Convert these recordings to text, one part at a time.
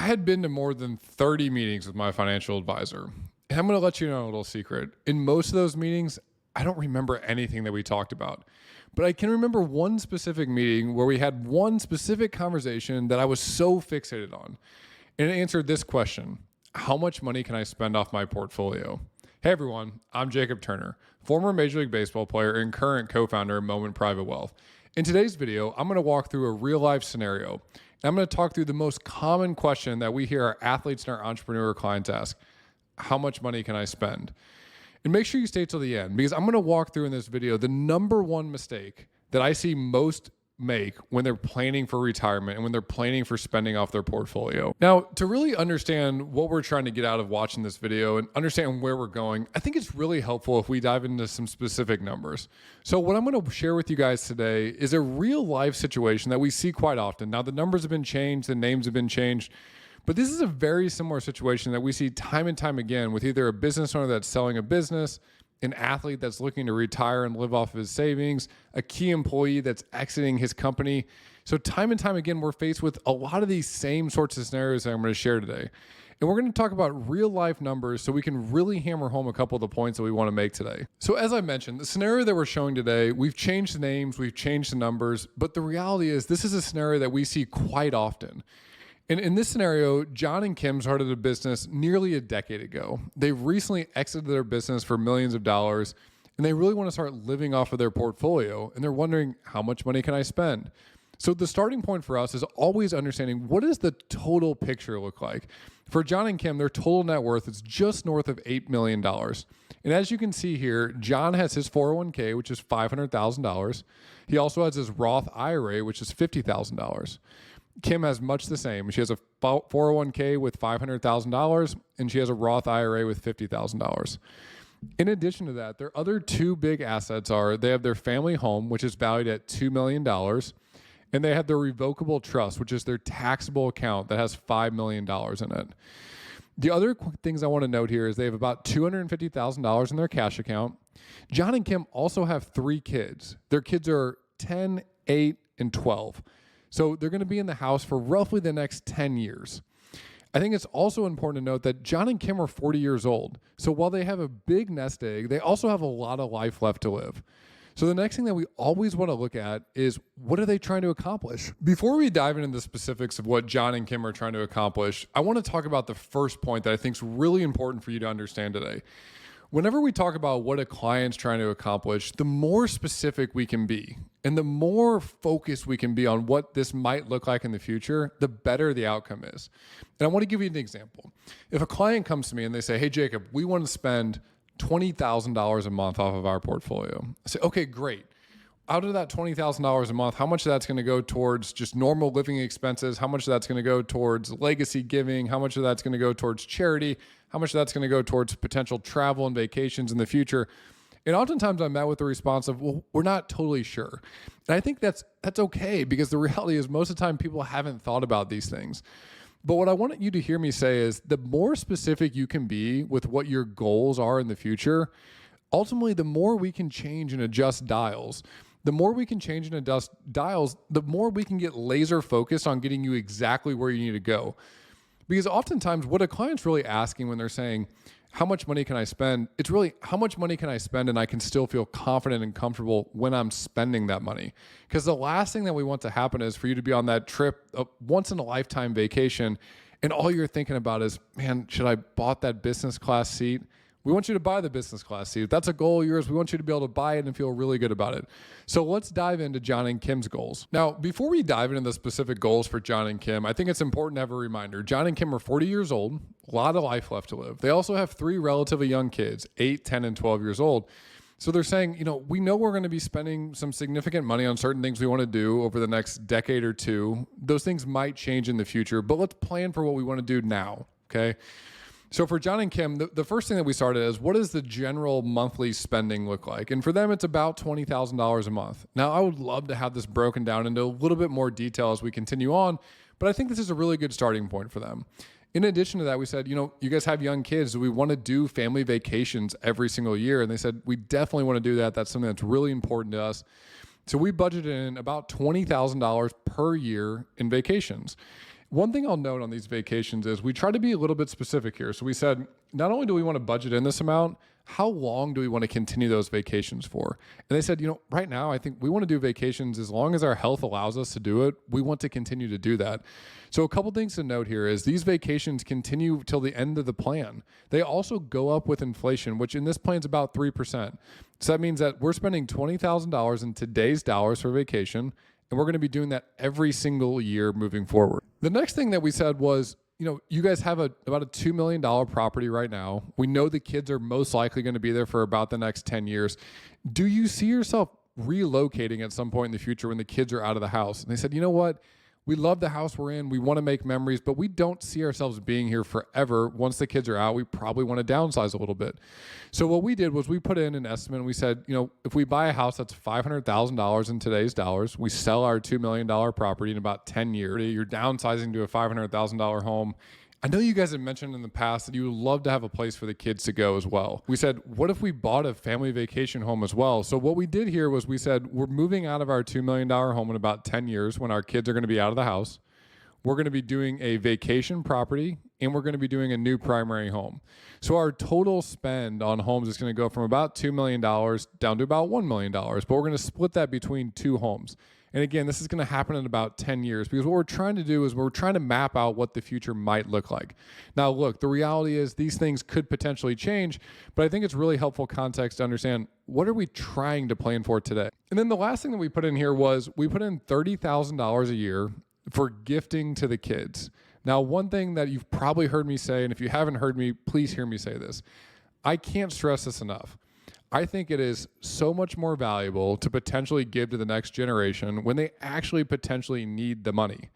had been to more than 30 meetings with my financial advisor. And I'm going to let you know a little secret. In most of those meetings, I don't remember anything that we talked about. But I can remember one specific meeting where we had one specific conversation that I was so fixated on. And it answered this question: how much money can I spend off my portfolio? Hey everyone, I'm Jacob Turner, former Major League Baseball player and current co-founder of Moment Private Wealth. In today's video, I'm going to walk through a real life scenario. And I'm going to talk through the most common question that we hear our athletes and our entrepreneur clients ask: how much money can I spend? And make sure you stay till the end, because I'm going to walk through in this video the number one mistake that I see most make when they're planning for retirement and when they're planning for spending off their portfolio. Now, to really understand what we're trying to get out of watching this video and understand where we're going, I think it's really helpful if we dive into some specific numbers. So what I'm going to share with you guys today is a real life situation that we see quite often. Now, the numbers have been changed, the names have been changed, but this is a very similar situation that we see time and time again with either a business owner that's selling a business, an athlete that's looking to retire and live off of his savings, a key employee that's exiting his company. So time and time again, we're faced with a lot of these same sorts of scenarios that I'm going to share today. And we're going to talk about real life numbers so we can really hammer home a couple of the points that we want to make today. So as I mentioned, the scenario that we're showing today, we've changed the names, we've changed the numbers, but the reality is this is a scenario that we see quite often. And in this scenario, John and Kim started a business nearly a decade ago. They've recently exited their business for millions of dollars, and they really want to start living off of their portfolio. And they're wondering, how much money can I spend? So the starting point for us is always understanding, what does the total picture look like? For John and Kim, their total net worth is just north of $8 million. And as you can see here, John has his 401k, which is $500,000. He also has his Roth IRA, which is $50,000. Kim has much the same. She has a 401k with $500,000, and she has a Roth IRA with $50,000. In addition to that, their other two big assets are they have their family home, which is valued at $2 million, and they have their revocable trust, which is their taxable account that has $5 million in it. The other things I want to note here is they have about $250,000 in their cash account. John and Kim also have 3 kids. Their kids are 10, 8, and 12. So they're going to be in the house for roughly the next 10 years. I think it's also important to note that John and Kim are 40 years old. So while they have a big nest egg, they also have a lot of life left to live. So the next thing that we always want to look at is, what are they trying to accomplish? Before we dive into the specifics of what John and Kim are trying to accomplish, I want to talk about the first point that I think is really important for you to understand today. Whenever we talk about what a client's trying to accomplish, the more specific we can be and the more focused we can be on what this might look like in the future, the better the outcome is. And I want to give you an example. If a client comes to me and they say, hey, Jacob, we want to spend $20,000 a month off of our portfolio. I say, okay, great. Out of that $20,000 a month, how much of that's going to go towards just normal living expenses? How much of that's going to go towards legacy giving? How much of that's going to go towards charity? How much of that's going to go towards potential travel and vacations in the future? And oftentimes I'm met with the response of, well, we're not totally sure. And I think that's okay, because the reality is most of the time people haven't thought about these things. But what I want you to hear me say is, the more specific you can be with what your goals are in the future, ultimately the more we can change and adjust dials. The more we can change and adjust dials, the more we can get laser focused on getting you exactly where you need to go. Because oftentimes what a client's really asking when they're saying, how much money can I spend? It's really, how much money can I spend and I can still feel confident and comfortable when I'm spending that money? Because the last thing that we want to happen is for you to be on that trip, a once in a lifetime vacation, and all you're thinking about is, man, should I bought that business class seat? We want you to buy the business class seat. If that's a goal of yours, we want you to be able to buy it and feel really good about it. So let's dive into John and Kim's goals. Now, before we dive into the specific goals for John and Kim, I think it's important to have a reminder. John and Kim are 40 years old, a lot of life left to live. They also have 3 relatively young kids, 8, 10, and 12 years old. So they're saying, we know we're going to be spending some significant money on certain things we want to do over the next decade or two. Those things might change in the future, but let's plan for what we want to do now, okay? So for John and Kim, the first thing that we started is, what does the general monthly spending look like? And for them, it's about $20,000 a month. Now, I would love to have this broken down into a little bit more detail as we continue on, but I think this is a really good starting point for them. In addition to that, we said, you guys have young kids. We want to do family vacations every single year. And they said, we definitely want to do that. That's something that's really important to us. So we budgeted in about $20,000 per year in vacations. One thing I'll note on these vacations is we try to be a little bit specific here. So we said, not only do we want to budget in this amount, how long do we want to continue those vacations for? And they said, right now, I think we want to do vacations as long as our health allows us to do it. We want to continue to do that. So a couple things to note here is these vacations continue till the end of the plan. They also go up with inflation, which in this plan is about 3%. So that means that we're spending $20,000 in today's dollars for vacation, and we're going to be doing that every single year moving forward. The next thing that we said was, you guys have about a $2 million property right now. We know the kids are most likely going to be there for about the next 10 years. Do you see yourself relocating at some point in the future when the kids are out of the house? And they said, you know what? We love the house we're in. We want to make memories, but we don't see ourselves being here forever. Once the kids are out, we probably want to downsize a little bit. So what we did was we put in an estimate and we said, if we buy a house that's $500,000 in today's dollars, we sell our $2 million property in about 10 years, you're downsizing to a $500,000 home. I know you guys have mentioned in the past that you would love to have a place for the kids to go as well. We said, what if we bought a family vacation home as well? So what we did here was we said, we're moving out of our $2 million home in about 10 years when our kids are going to be out of the house. We're going to be doing a vacation property and we're going to be doing a new primary home. So our total spend on homes is going to go from about $2 million down to about $1 million, but we're going to split that between two homes. And again, this is going to happen in about 10 years because what we're trying to do is we're trying to map out what the future might look like. Now, look, the reality is these things could potentially change, but I think it's really helpful context to understand what are we trying to plan for today. And then the last thing that we put in here was we put in $30,000 a year for gifting to the kids. Now, one thing that you've probably heard me say, and if you haven't heard me, please hear me say this. I can't stress this enough. I think it is so much more valuable to potentially give to the next generation when they actually potentially need the money.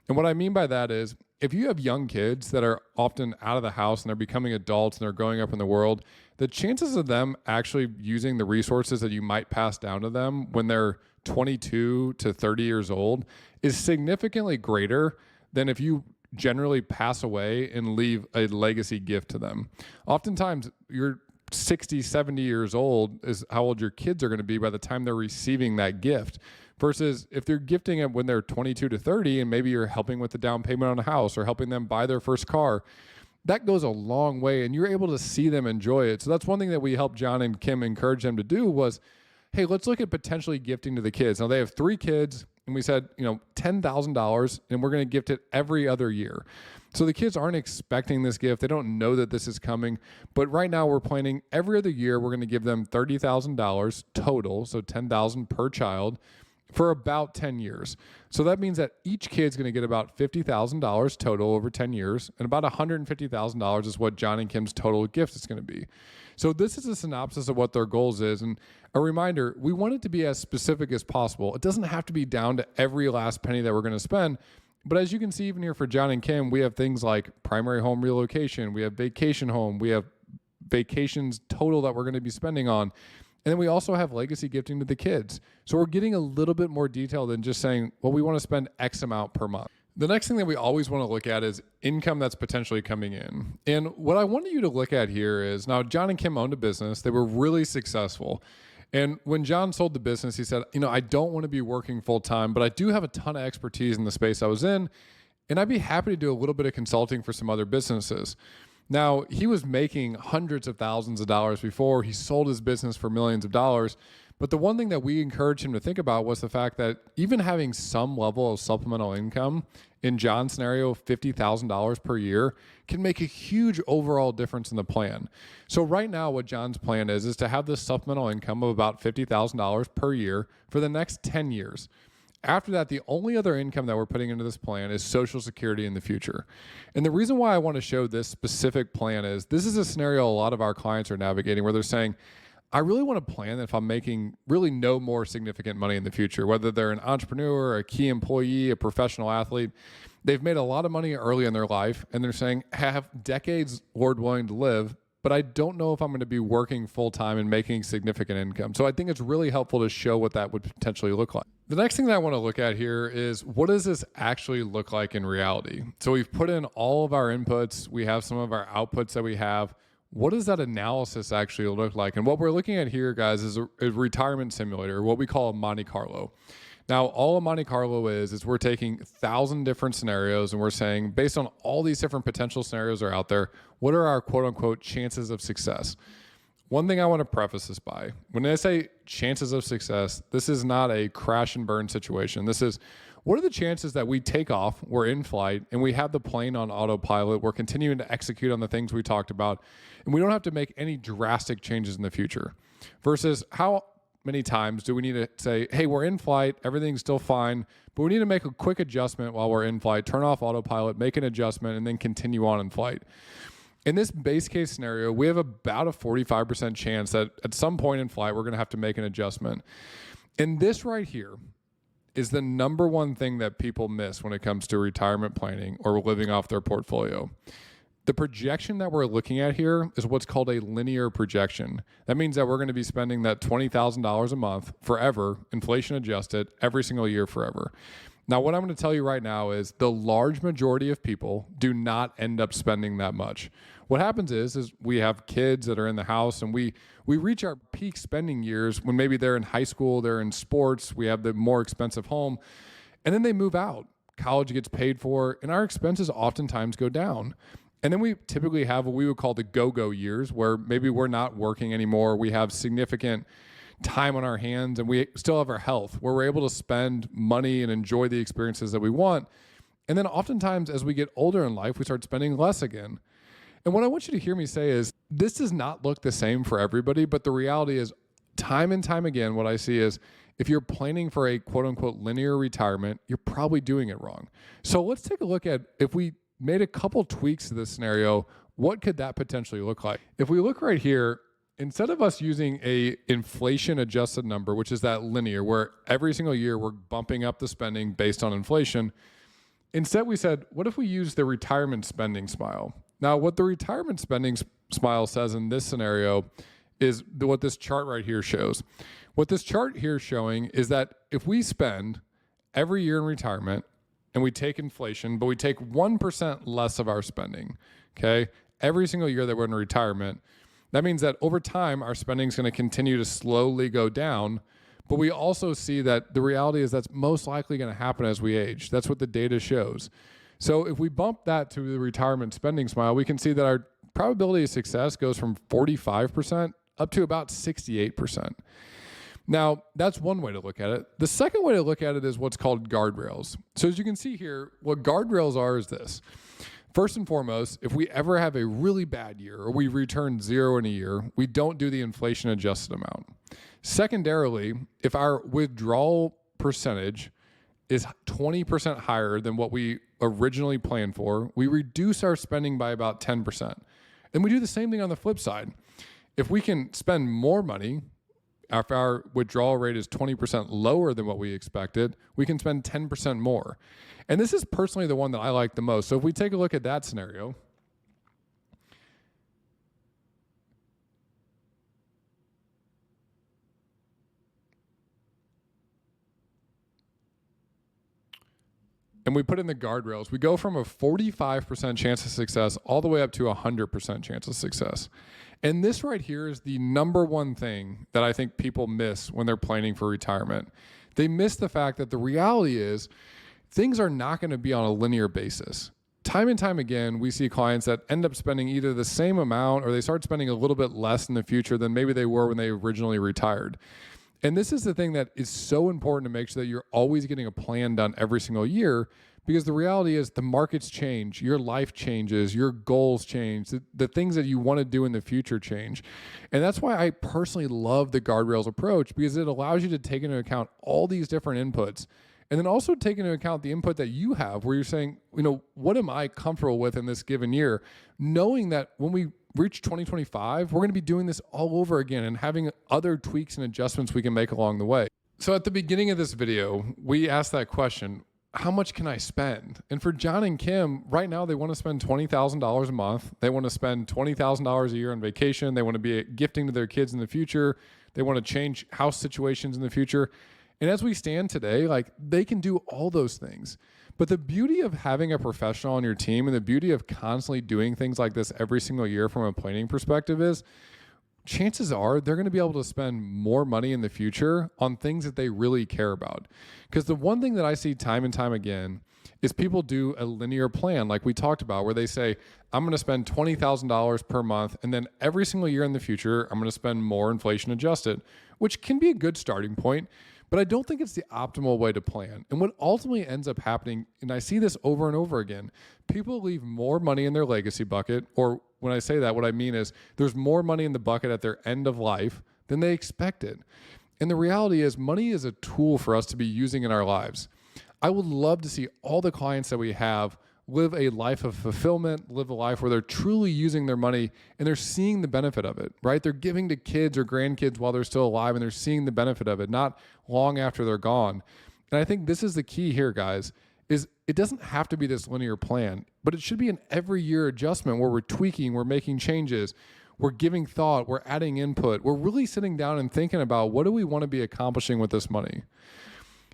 And what I mean by that is if you have young kids that are often out of the house and they're becoming adults and they're growing up in the world, the chances of them actually using the resources that you might pass down to them when they're 22 to 30 years old is significantly greater than if you generally pass away and leave a legacy gift to them. Oftentimes, you're 60, 70 years old is how old your kids are going to be by the time they're receiving that gift. Versus if they're gifting it when they're 22 to 30 and maybe you're helping with the down payment on a house or helping them buy their first car, that goes a long way and you're able to see them enjoy it. So that's one thing that we helped John and Kim encourage them to do was, hey, let's look at potentially gifting to the kids. Now they have 3 kids and we said, $10,000 and we're going to gift it every other year. So the kids aren't expecting this gift. They don't know that this is coming. But right now we're planning every other year, we're going to give them $30,000 total. So $10,000 per child for about 10 years. So that means that each kid's going to get about $50,000 total over 10 years. And about $150,000 is what John and Kim's total gift is going to be. So this is a synopsis of what their goals is. And a reminder, we want it to be as specific as possible. It doesn't have to be down to every last penny that we're going to spend. But as you can see, even here for John and Kim, we have things like primary home relocation, we have vacation home, we have vacations total that we're going to be spending on. And then we also have legacy gifting to the kids. So we're getting a little bit more detail than just saying, well, we want to spend X amount per month. The next thing that we always want to look at is income that's potentially coming in. And what I wanted you to look at here is, now John and Kim owned a business. They were really successful. And when John sold the business, he said, I don't want to be working full time, but I do have a ton of expertise in the space I was in. And I'd be happy to do a little bit of consulting for some other businesses. Now, he was making hundreds of thousands of dollars before he sold his business for millions of dollars. But the one thing that we encouraged him to think about was the fact that even having some level of supplemental income, in John's scenario, $50,000 per year, can make a huge overall difference in the plan. So right now, what John's plan is to have this supplemental income of about $50,000 per year for the next 10 years. After that, the only other income that we're putting into this plan is Social Security in the future. And the reason why I want to show this specific plan is this is a scenario a lot of our clients are navigating where they're saying, I really want to plan if I'm making really no more significant money in the future, whether they're an entrepreneur, a key employee, a professional athlete. They've made a lot of money early in their life, and they're saying, I have decades, Lord willing, to live, but I don't know if I'm going to be working full-time and making significant income. So I think it's really helpful to show what that would potentially look like. The next thing that I want to look at here is, what does this actually look like in reality? So we've put in all of our inputs. We have some of our outputs that we have. What does that analysis actually look like? And what we're looking at here, guys, is a retirement simulator, what we call a Monte Carlo. Now, all a Monte Carlo is we're taking 1,000 different scenarios and we're saying, based on all these different potential scenarios that are out there, what are our quote unquote chances of success? One thing I want to preface this by, when I say chances of success, this is not a crash and burn situation. This is, what are the chances that we take off, we're in flight, and we have the plane on autopilot, we're continuing to execute on the things we talked about, and we don't have to make any drastic changes in the future? Versus how many times do we need to say, hey, we're in flight, everything's still fine, but we need to make a quick adjustment while we're in flight, turn off autopilot, make an adjustment, and then continue on in flight. In this base case scenario, we have about a 45% chance that at some point in flight, we're going to have to make an adjustment. And this right here is the number one thing that people miss when it comes to retirement planning or living off their portfolio. The projection that we're looking at here is what's called a linear projection. That means that we're going to be spending that $20,000 a month forever, inflation adjusted, every single year forever. Now, what I'm going to tell you right now is the large majority of people do not end up spending that much. What happens is we have kids that are in the house and we reach our peak spending years when maybe they're in high school, they're in sports, we have the more expensive home, and then they move out. College gets paid for, and our expenses oftentimes go down. And then we typically have what we would call the go-go years, where maybe we're not working anymore. We have significant time on our hands and we still have our health, where we're able to spend money and enjoy the experiences that we want. And then oftentimes as we get older in life, we start spending less again. And what I want you to hear me say is this does not look the same for everybody, but the reality is time and time again, what I see is if you're planning for a quote unquote linear retirement, you're probably doing it wrong. So let's take a look at, if we made a couple tweaks to this scenario, what could that potentially look like? If we look right here, instead of us using a inflation adjusted number, which is that linear where every single year we're bumping up the spending based on inflation, instead we said, what if we use the retirement spending smile? Now, what the retirement spending smile says in this scenario is what this chart right here shows. What this chart here is showing is that if we spend every year in retirement and we take inflation, but we take 1% less of our spending, okay, every single year that we're in retirement, that means that over time, our spending is going to continue to slowly go down. But we also see that the reality is that's most likely going to happen as we age. That's what the data shows. So if we bump that to the retirement spending smile, we can see that our probability of success goes from 45% up to about 68%. Now, that's one way to look at it. The second way to look at it is what's called guardrails. So as you can see here, what guardrails are is this. First and foremost, if we ever have a really bad year or we return zero in a year, we don't do the inflation adjusted amount. Secondarily, if our withdrawal percentage is 20% higher than what we originally planned for, we reduce our spending by about 10%. And we do the same thing on the flip side. If we can spend more money, if our withdrawal rate is 20% lower than what we expected, we can spend 10% more. And this is personally the one that I like the most. So if we take a look at that scenario, and we put in the guardrails, we go from a 45% chance of success all the way up to a 100% chance of success. And this right here is the number one thing that I think people miss when they're planning for retirement. They miss the fact that the reality is things are not going to be on a linear basis. Time and time again, we see clients that end up spending either the same amount or they start spending a little bit less in the future than maybe they were when they originally retired. And this is the thing that is so important to make sure that you're always getting a plan done every single year, because the reality is the markets change, your life changes, your goals change, the things that you want to do in the future change. And that's why I personally love the guardrails approach, because it allows you to take into account all these different inputs. And then also take into account the input that you have, where you're saying, what am I comfortable with in this given year? Knowing that when we reach 2025, we're going to be doing this all over again and having other tweaks and adjustments we can make along the way. So at the beginning of this video, we asked that question, how much can I spend? And for John and Kim, right now, they want to spend $20,000 a month. They want to spend $20,000 a year on vacation. They want to be gifting to their kids in the future. They want to change house situations in the future. And as we stand today, they can do all those things. But the beauty of having a professional on your team and the beauty of constantly doing things like this every single year from a planning perspective is chances are they're going to be able to spend more money in the future on things that they really care about. Because the one thing that I see time and time again is people do a linear plan like we talked about, where they say, I'm going to spend $20,000 per month, and then every single year in the future, I'm going to spend more inflation adjusted, which can be a good starting point. But I don't think it's the optimal way to plan. And what ultimately ends up happening, and I see this over and over again, people leave more money in their legacy bucket, or when I say that, what I mean is there's more money in the bucket at their end of life than they expected. And the reality is money is a tool for us to be using in our lives. I would love to see all the clients that we have live a life of fulfillment, live a life where they're truly using their money and they're seeing the benefit of it, right? They're giving to kids or grandkids while they're still alive and they're seeing the benefit of it, not long after they're gone. And I think this is the key here, guys, is it doesn't have to be this linear plan, but it should be an every year adjustment where we're tweaking, we're making changes, we're giving thought, we're adding input, we're really sitting down and thinking about what do we want to be accomplishing with this money.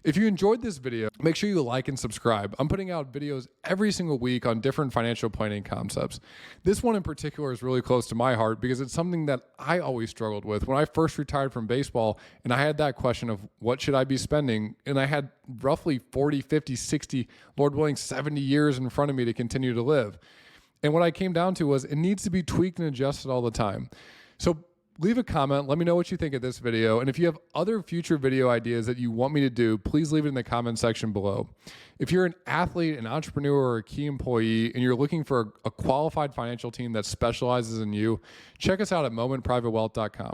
If you enjoyed this video, make sure you like and subscribe. I'm putting out videos every single week on different financial planning concepts. This one in particular is really close to my heart because it's something that I always struggled with. When I first retired from baseball and I had that question of what should I be spending, and I had roughly 40, 50, 60, Lord willing, 70 years in front of me to continue to live. And what I came down to was it needs to be tweaked and adjusted all the time. So leave a comment. Let me know what you think of this video. And if you have other future video ideas that you want me to do, please leave it in the comment section below. If you're an athlete, an entrepreneur, or a key employee, and you're looking for a qualified financial team that specializes in you, check us out at momentprivatewealth.com.